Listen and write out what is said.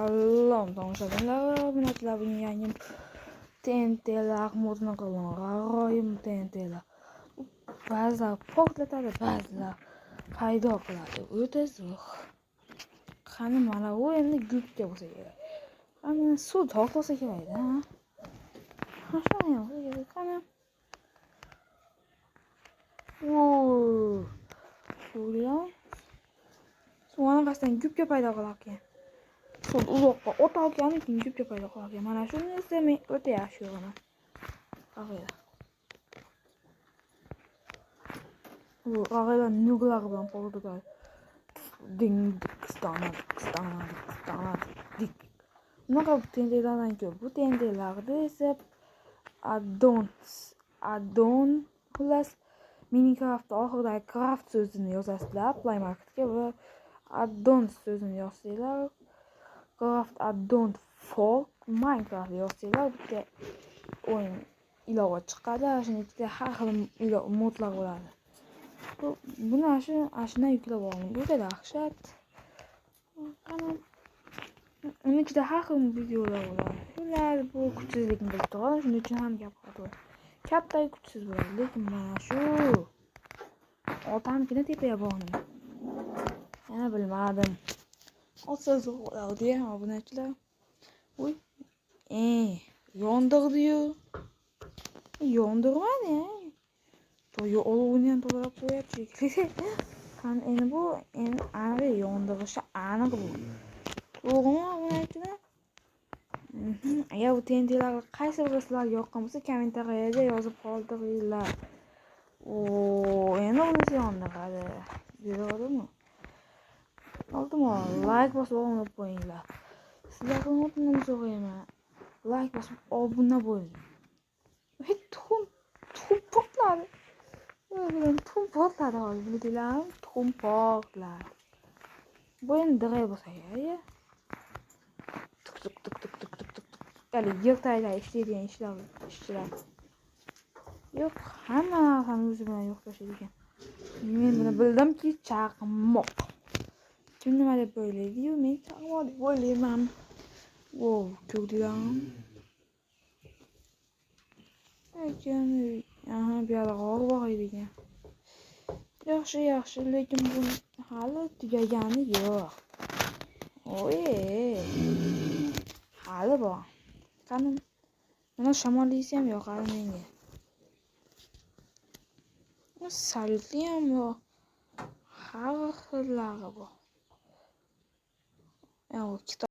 Salom tomoshabinlar, bunachilar buning yangi TNT'lar modini qildim. G'aroyib TNT'lar. Ba'zilar portlatadi, ba'zilar paydo qiladi. O'ta zo'r. Qani mana u endi gubka bo'lsa kerak. Qani suv tortsa kerak-da. Ha, shunday bo'lsa kerak. Qani. Ko'rgan? Suvni qasdan gubka paydo qilarkan. Suv uzoqqa o'tarkan, keyin gubka paydo qilarkan. Mana shuni esa men o'ta yaxshi ko'raman. Qaranglar. Bu qaranglar nuglar bilan portlatadi. Ding qistonadi. Bunaqa TNT'lardan ko'p. Bu TNT'larda esa addon xullas Minecraft oxiridagi craft so'zini yozasizlar Play Marketga va addon so'zini yozsanglar craft addon for Minecraft yozsanglar bitta o'yin ilova chiqadi. Shuning ichida har xil modlar bo'ladi. Buni ashuna yuklab oling. O'ta dahshat. Uning ichida har xil videolar bo'ladi. Ular bu kuchsizlikni bilib turadi, shuning uchun ham gapiradi. Katta kuchsiz bo'ladi, lekin mana shu otamkina tepaga bordim. Yana bilmadim. Olsa zo'r bo'ladi, obunachilar. Voy. Yondirdi-yu. Yondirmadi. To'y olovini ham to'g'rilab qo'yapti. Qani endi bu aniq yondirishi aniq bu. To'g'rimi obunachilar? Agar bu TNT'lar qaysi biri sizlarga yoqqan bo'lsa, kommentariyada yozib qoldiringlar. Endi bunisi yondiradi. Ko'radimi? Iltimos, like bosib obuna bo'linglar. Sizlardan o'tinib so'rayman. Like bosib obuna bo'ling. Tuxum portladi. Tuxum portladi hozir, bildinglarmi? Tuxum portladi. Bu endi diray bo'lsa kerak. Tuk. Ya'ni yertaylar ishlaydigan ishchilar. Yo'q, hamma narsani o'zi bilan yo'q tashlaydigan. Men buni bildimki, chaqmoq. Kim nima deb o'ylaydi-yu, men chaqmoq deb o'ylayman. Ko'rdinglarmi? Bu yerda g'or bor ekan. Yaxshi, lekin bu hali tugagani yo'q. Hali bor. Qani, mana shamollisi ham yoqadi menga. Salyutli ham bor. Har xillari bor.